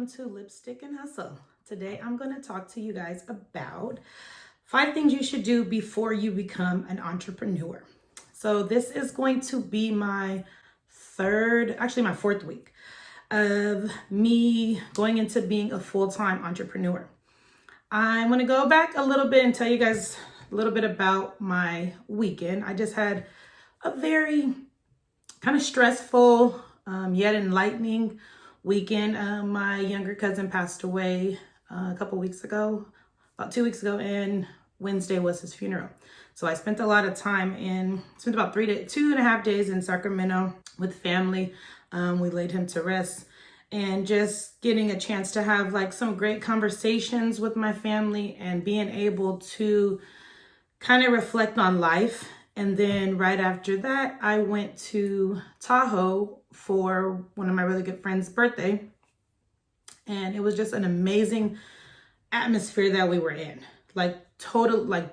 welcome to Lipstick and Hustle. Today I'm going to talk to you guys about 5 things you should do before you become an entrepreneur. So this is going to be my my 4th week of me going into being a full-time entrepreneur. I'm going to go back a little bit and tell you guys a little bit about my weekend. I just had a very kind of stressful yet enlightening weekend. My younger cousin passed away a couple weeks ago, about 2 weeks ago, and Wednesday was his funeral. So I spent a lot of time spent about 2.5 days in Sacramento with family. We laid him to rest and just getting a chance to have like some great conversations with my family and being able to kind of reflect on life. And then right after that, I went to Tahoe for one of my really good friends' birthday. And it was just an amazing atmosphere that we were in.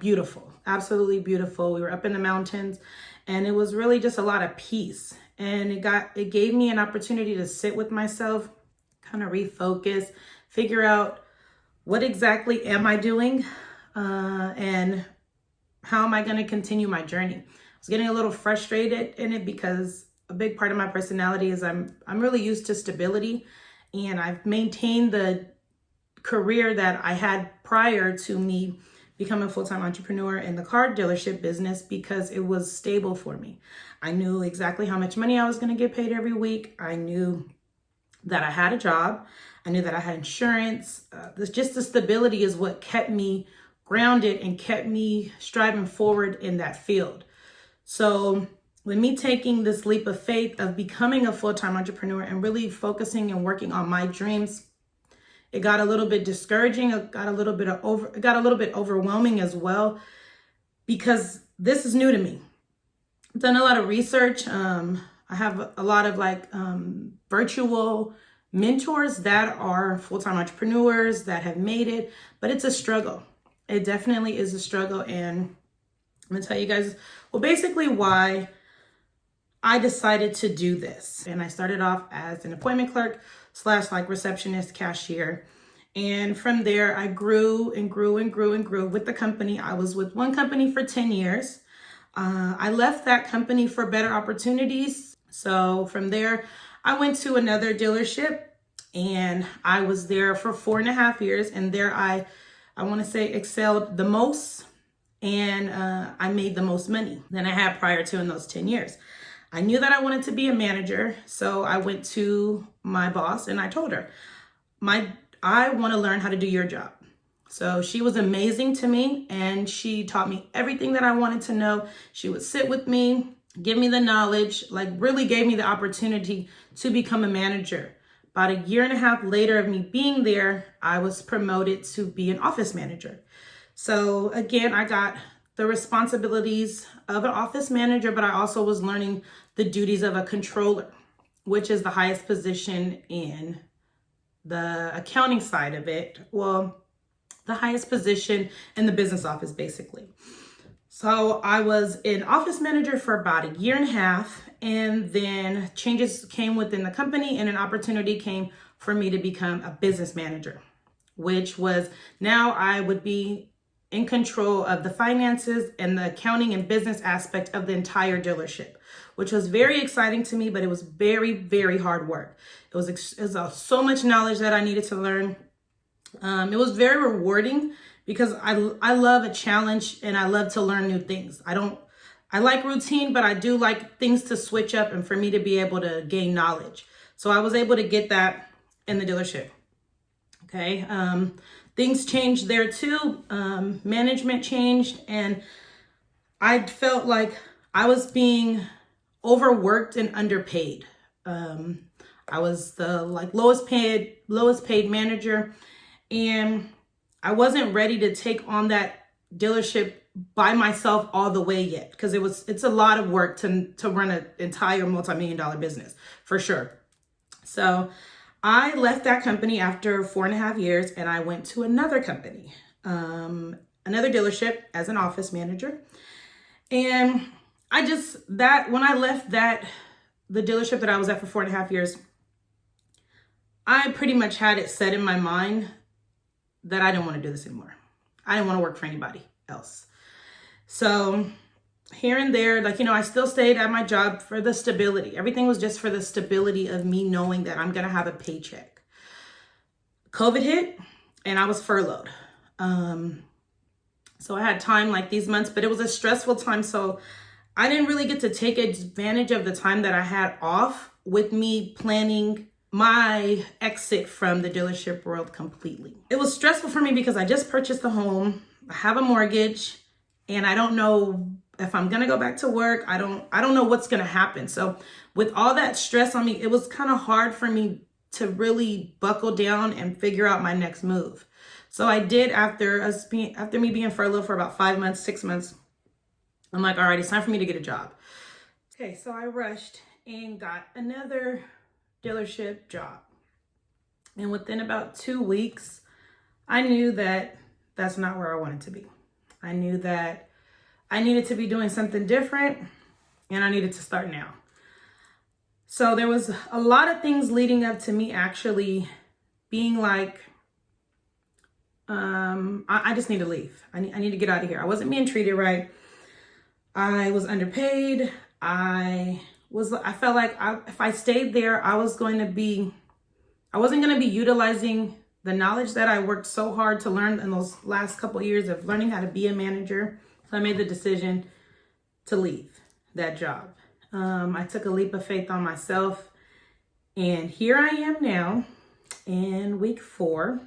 Beautiful, absolutely beautiful. We were up in the mountains and it was really just a lot of peace. And it gave me an opportunity to sit with myself, kind of refocus, figure out what exactly am I doing and how am I going to continue my journey. I was getting a little frustrated in it because a big part of my personality is I'm really used to stability, and I've maintained the career that I had prior to me becoming a full-time entrepreneur in the car dealership business because it was stable for me. I knew exactly how much money I was going to get paid every week. I knew that I had a job. I knew that I had insurance. The stability is what kept me grounded and kept me striving forward in that field. So with me taking this leap of faith of becoming a full-time entrepreneur and really focusing and working on my dreams, it got a little bit discouraging. It got a little bit overwhelming as well, because this is new to me. I've done a lot of research. I have a lot of virtual mentors that are full-time entrepreneurs that have made it, but it's a struggle. It definitely is a struggle. And I'm going to tell you guys, basically why I decided to do this. And I started off as an appointment clerk / receptionist, cashier. And from there, I grew and grew and grew and grew with the company. I was with one company for 10 years. I left that company for better opportunities. So from there, I went to another dealership and I was there for 4.5 years. And there I want to say excelled the most, and I made the most money than I had prior to in those 10 years. I knew that I wanted to be a manager, so I went to my boss and I told her, I want to learn how to do your job. So she was amazing to me and she taught me everything that I wanted to know. She would sit with me, give me the knowledge, really gave me the opportunity to become a manager. About 1.5 years later of me being there, I was promoted to be an office manager. So again, I got the responsibilities of an office manager, but I also was learning the duties of a controller, which is the highest position in the accounting side of it. Well, the highest position in the business office, basically. So I was an office manager for about 1.5 years, and then changes came within the company and an opportunity came for me to become a business manager, which was now I would be in control of the finances and the accounting and business aspect of the entire dealership, which was very exciting to me, but it was very, very hard work. It was so much knowledge that I needed to learn. It was very rewarding because I love a challenge and I love to learn new things. I like routine, but I do like things to switch up and for me to be able to gain knowledge. So I was able to get that in the dealership. Okay. Things changed there too. Management changed and I felt like I was being overworked and underpaid. I was the lowest paid manager, and I wasn't ready to take on that dealership by myself all the way yet, because it's a lot of work to run an entire multi-million-dollar business for sure. So I left that company after 4.5 years and I went to another company, another dealership as an office manager. And when I left the dealership that I was at for 4.5 years, I pretty much had it set in my mind that I didn't want to do this anymore. I didn't want to work for anybody else. So here and there, like, I still stayed at my job for the stability. Everything was just for the stability of me knowing that I'm going to have a paycheck. COVID hit and I was furloughed. So I had time like these months, but it was a stressful time. So I didn't really get to take advantage of the time that I had off with me planning my exit from the dealership world completely. It was stressful for me because I just purchased a home, I have a mortgage, and I don't know if I'm gonna go back to work. I don't know what's gonna happen. So with all that stress on me, it was kind of hard for me to really buckle down and figure out my next move. So I did after me being furloughed for about 5 months, 6 months. I'm like, all right, it's time for me to get a job. Okay, so I rushed and got another dealership job. And within about 2 weeks, I knew that that's not where I wanted to be. I knew that I needed to be doing something different and I needed to start now. So there was a lot of things leading up to me actually being like, I just need to leave. I need to get out of here. I wasn't being treated right. I was underpaid. I felt like if I stayed there, I wasn't going to be utilizing the knowledge that I worked so hard to learn in those last couple of years of learning how to be a manager. So I made the decision to leave that job. I took a leap of faith on myself, and here I am now in week 4.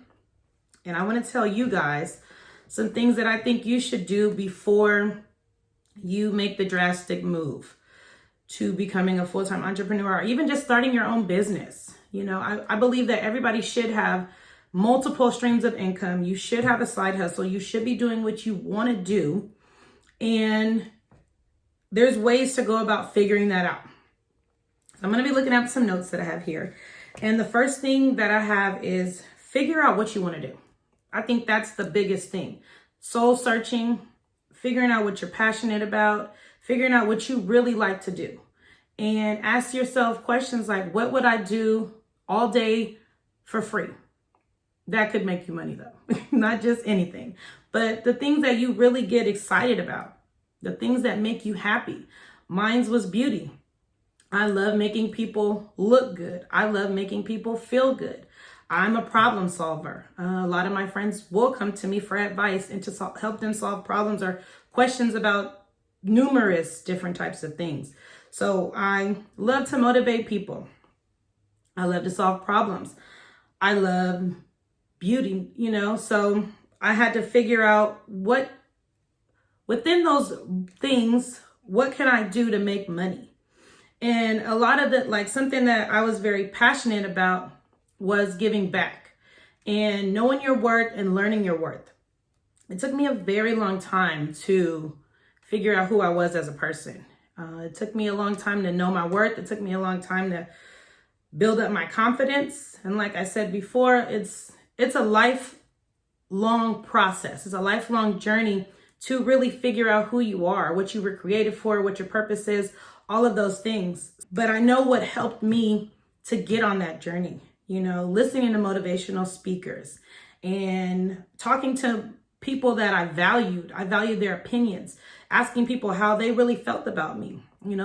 And I want to tell you guys some things that I think you should do before you make the drastic move to becoming a full-time entrepreneur, or even just starting your own business. I believe that everybody should have multiple streams of income. You should have a side hustle. You should be doing what you want to do. And there's ways to go about figuring that out. I'm going to be looking at some notes that I have here. And the first thing that I have is figure out what you want to do. I think that's the biggest thing. Soul searching, figuring out what you're passionate about, figuring out what you really like to do. And ask yourself questions like, what would I do all day for free? That could make you money though, not just anything, but the things that you really get excited about, the things that make you happy. Mine was beauty. I love making people look good. I love making people feel good. I'm a problem solver. A lot of my friends will come to me for advice and to help them solve problems or questions about numerous different types of things. So I love to motivate people. I love to solve problems. I love beauty, so I had to figure out within those things, what can I do to make money? And a lot of something that I was very passionate about was giving back and knowing your worth and learning your worth. It took me a very long time to figure out who I was as a person. It took me a long time to know my worth. It took me a long time to build up my confidence. And like I said before, it's a lifelong process. It's a lifelong journey to really figure out who you are, what you were created for, what your purpose is, all of those things. But I know what helped me to get on that journey. Listening to motivational speakers and talking to people that I valued their opinions, asking people how they really felt about me,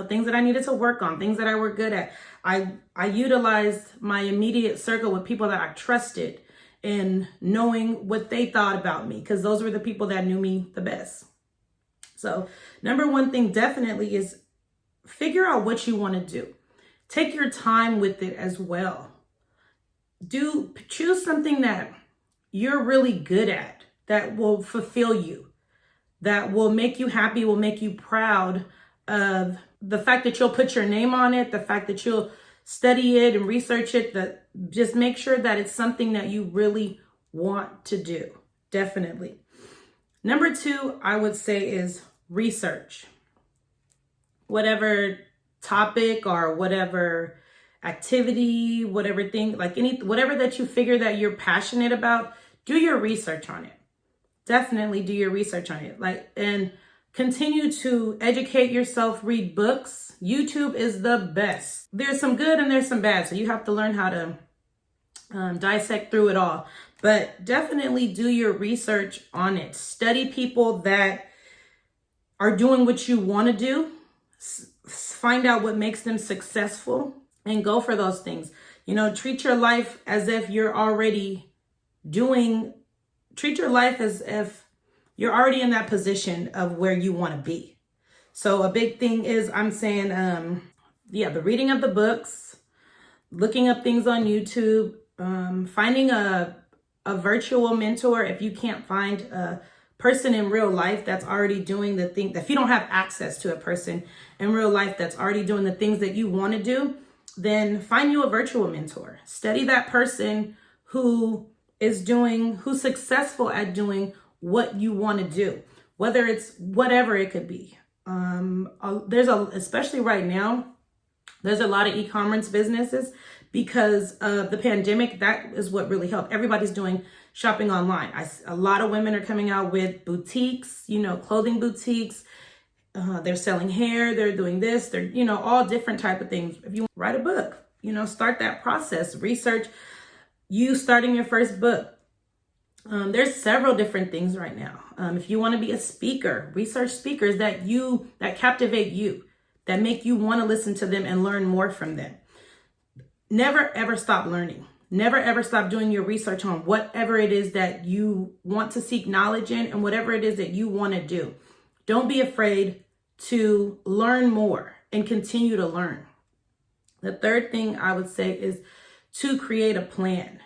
things that I needed to work on, things that I were good at. I utilized my immediate circle with people that I trusted and knowing what they thought about me, because those were the people that knew me the best. So number one thing definitely is figure out what you want to do. Take your time with it as well. Choose something that you're really good at, that will fulfill you, that will make you happy, will make you proud of the fact that you'll put your name on it, the fact that you'll study it and research it, that just make sure that it's something that you really want to do. Definitely. Number 2, I would say is research. Whatever topic or whatever activity, whatever thing, whatever that you figure that you're passionate about, do your research on it. Definitely do your research on it. And continue to educate yourself, read books. YouTube is the best. There's some good and there's some bad. So you have to learn how to dissect through it all. But definitely do your research on it. Study people that are doing what you want to do. Find out what makes them successful and go for those things. Treat your life as if you're already treat your life as if you're already in that position of where you want to be. So a big thing is, I'm saying, the reading of the books, looking up things on YouTube, finding a virtual mentor if you can't find a person in real life that's already doing the thing. If you don't have access to a person in real life that's already doing the things that you want to do, then find you a virtual mentor. Study that person who's successful at doing what you want to do, whether it's whatever it could be. Especially right now, there's a lot of e-commerce businesses because of the pandemic. That is what really helped. Everybody's doing shopping online. A lot of women are coming out with boutiques, clothing boutiques. They're selling hair. They're doing this. They're, all different type of things. If you write a book, start that process. Research you starting your first book. There's several different things right now. If you want to be a speaker, research speakers that captivate you, that make you want to listen to them and learn more from them. Never, ever stop learning. Never, ever stop doing your research on whatever it is that you want to seek knowledge in and whatever it is that you want to do. Don't be afraid to learn more and continue to learn. The third thing I would say is to create a plan.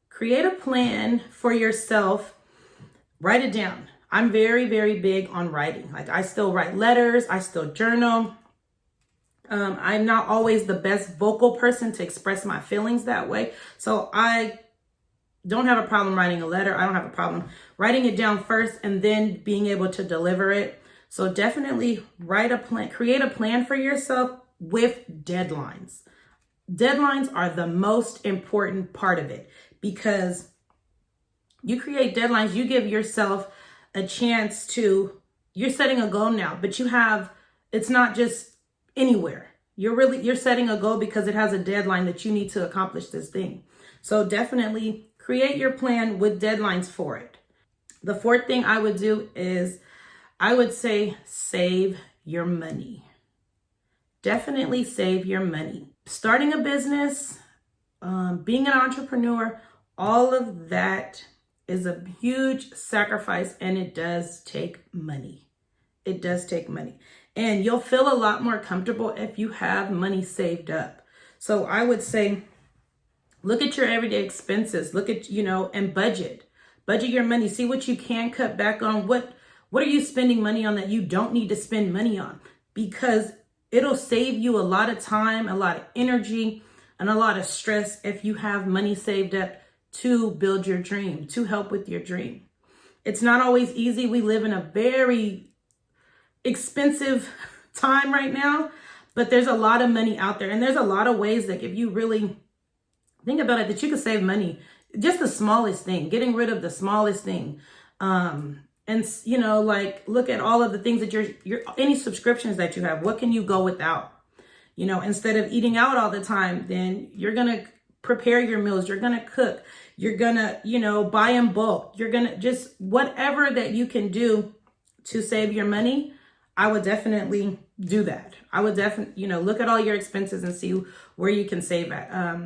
Create a plan for yourself. Write it down. I'm very, very big on writing. Like, I still write letters. I still journal. I'm not always the best vocal person to express my feelings that way. So I don't have a problem writing a letter. I don't have a problem writing it down first and then being able to deliver it. So definitely write a plan, create a plan for yourself with deadlines. Deadlines are the most important part of it, because you create deadlines, you give yourself a chance you're setting a goal now, but it's not just anywhere. You're setting a goal because it has a deadline that you need to accomplish this thing. So definitely create your plan with deadlines for it. The fourth thing I would do is I would say save your money. Definitely save your money. Starting a business, being an entrepreneur, all of that is a huge sacrifice, and it does take money. It does take money. And you'll feel a lot more comfortable if you have money saved up. So I would say, look at your everyday expenses. Look at, and budget. Budget your money. See what you can cut back on. What are you spending money on that you don't need to spend money on? Because it'll save you a lot of time, a lot of energy, and a lot of stress if you have money saved up to build your dream, to help with your dream. It's not always easy. We live in a very expensive time right now, but there's a lot of money out there. And there's a lot of ways that if you really think about it, that you can save money. Just the smallest thing, getting rid of the smallest thing. And look at all of the things that your any subscriptions that you have. What can you go without? Instead of eating out all the time, then you're going to prepare your meals. You're going to cook. You're going to, buy in bulk. You're going to just whatever that you can do to save your money. I would definitely do that. I would definitely, look at all your expenses and see where you can save at.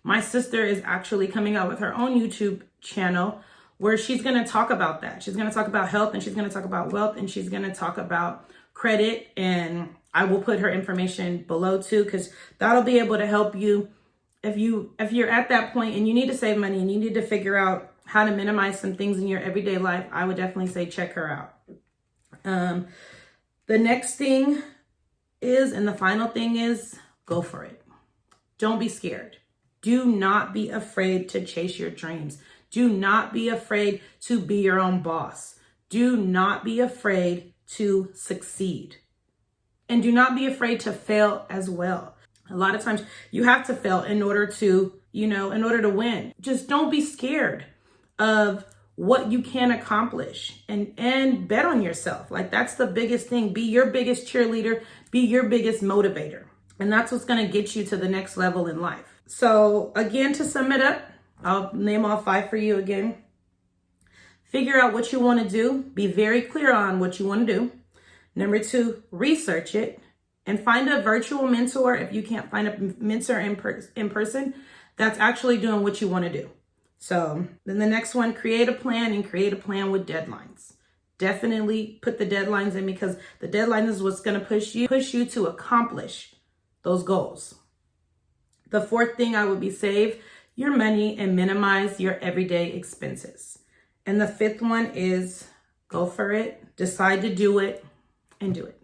My sister is actually coming out with her own YouTube channel where she's going to talk about that. She's going to talk about health, and she's going to talk about wealth, and she's going to talk about credit. And I will put her information below too, because that'll be able to help you if you're at that point and you need to save money and you need to figure out how to minimize some things in your everyday life. I would definitely say check her out. The next thing is, and the final thing is, go for it. Don't be scared. Do not be afraid to chase your dreams. Do not be afraid to be your own boss. Do not be afraid to succeed. And do not be afraid to fail as well. A lot of times you have to fail in order to win. Just don't be scared of what you can accomplish, and bet on yourself. Like, that's the biggest thing. Be your biggest cheerleader, be your biggest motivator. And that's what's going to get you to the next level in life. So again, to sum it up, I'll name all 5 for you again. Figure out what you want to do. Be very clear on what you want to do. Number 2, research it and find a virtual mentor if you can't find a mentor in person that's actually doing what you want to do. So then the next one, create a plan, and create a plan with deadlines. Definitely put the deadlines in, because the deadline is what's going to push you to accomplish those goals. The 4th thing I would be save your money and minimize your everyday expenses. And the 5th one is go for it, decide to do it, and do it.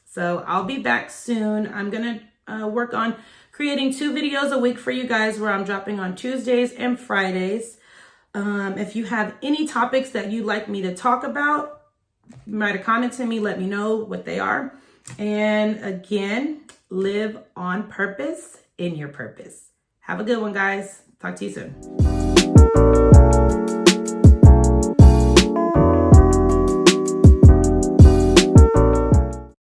So I'll be back soon. I'm going to work on creating 2 videos a week for you guys, where I'm dropping on Tuesdays and Fridays. If you have any topics that you'd like me to talk about, write a comment to me, let me know what they are. And again, live on purpose in your purpose. Have a good one, guys. Talk to you soon.